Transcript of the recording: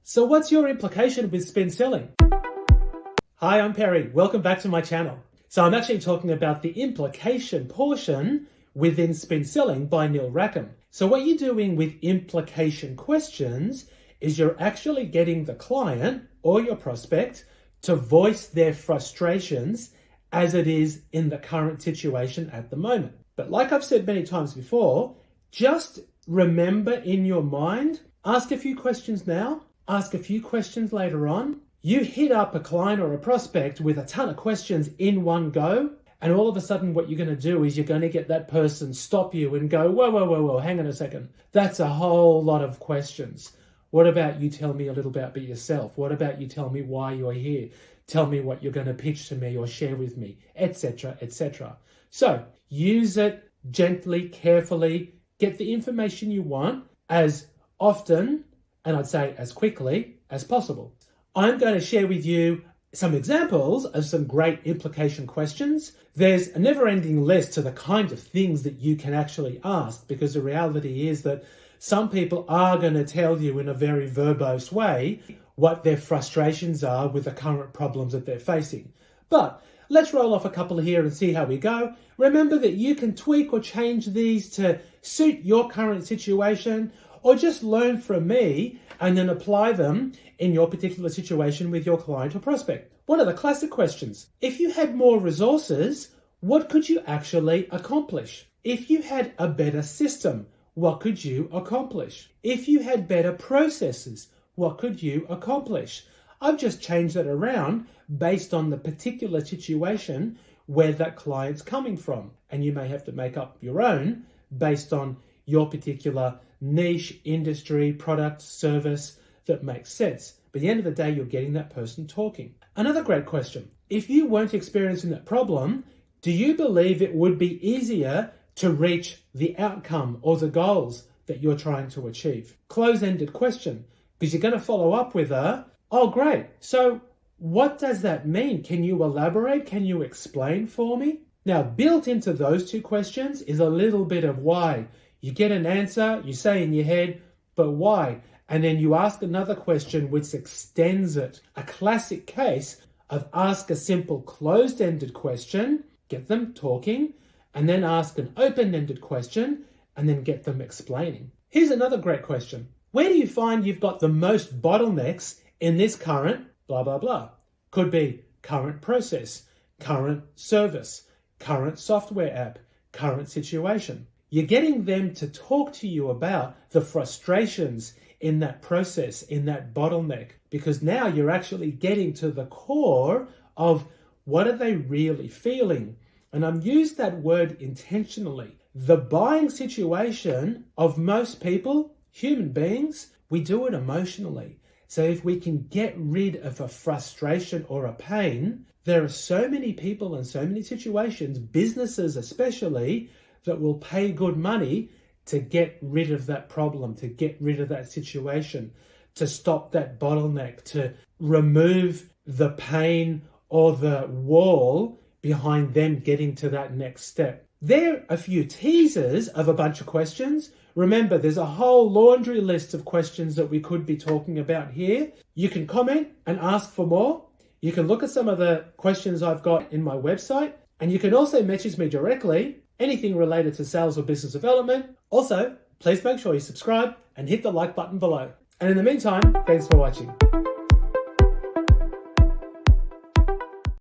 So what's your implication with spin selling? Hi, I'm Perry. Welcome back to my channel. So I'm actually talking about the implication portion within spin selling by Rackham. So what you're doing with implication questions is you're actually getting the client or your prospect to voice their frustrations as it is in the current situation at the moment. But like I've said many times before, just remember in your mind, ask a few questions now, ask a few questions later on. You hit up a client or a prospect with a ton of questions in one go, and all of a sudden what you're going to do is you're going to get that person stop you and go, whoa, hang on a second. That's a whole lot of questions. What about you tell me a little bit about yourself? What about you tell me why you're here? Tell me what you're going to pitch to me or share with me, etc., etc. So use it gently, carefully, get the information you want as often, and I'd say as quickly as possible. I'm going to share with you some examples of some great implication questions. There's a never-ending list to the kind of things that you can actually ask, because the reality is that some people are going to tell you in a very verbose way what their frustrations are with the current problems that they're facing. But let's roll off a couple here and see how we go. Remember that you can tweak or change these to suit your current situation, or just learn from me and then apply them in your particular situation with your client or prospect. One of the classic questions: if you had more resources, what could you actually accomplish? If you had a better system, what could you accomplish? If you had better processes, what could you accomplish? I've just changed that around based on the particular situation where that client's coming from. And you may have to make up your own based on your particular niche, industry, product, service that makes sense. But at the end of the day, you're getting that person talking. Another great question: if you weren't experiencing that problem, do you believe it would be easier to reach the outcome or the goals that you're trying to achieve? Close-ended question, because you're going to follow up with oh great, so what does that mean? Can you elaborate? Can you explain for me? Now, built into those two questions is a little bit of why. You get an answer, you say in your head, but why? And then you ask another question which extends it. A classic case of ask a simple closed-ended question, get them talking, and then ask an open-ended question, and then get them explaining. Here's another great question. Where do you find you've got the most bottlenecks in this current blah, blah, blah? Could be current process, current service, current software app, current situation. You're getting them to talk to you about the frustrations in that process, in that bottleneck, because now you're actually getting to the core of what are they really feeling. And I've used that word intentionally. The buying situation of most people, human beings, we do it emotionally. So if we can get rid of a frustration or a pain, there are so many people and so many situations, businesses especially, that will pay good money to get rid of that problem, to get rid of that situation, to stop that bottleneck, to remove the pain or the wall behind them getting to that next step. There are a few teasers of a bunch of questions. Remember, there's a whole laundry list of questions that we could be talking about here. You can comment and ask for more. You can look at some of the questions I've got in my website, and you can also message me directly, anything related to sales or business development. Also, please make sure you subscribe and hit the like button below. And in the meantime, thanks for watching.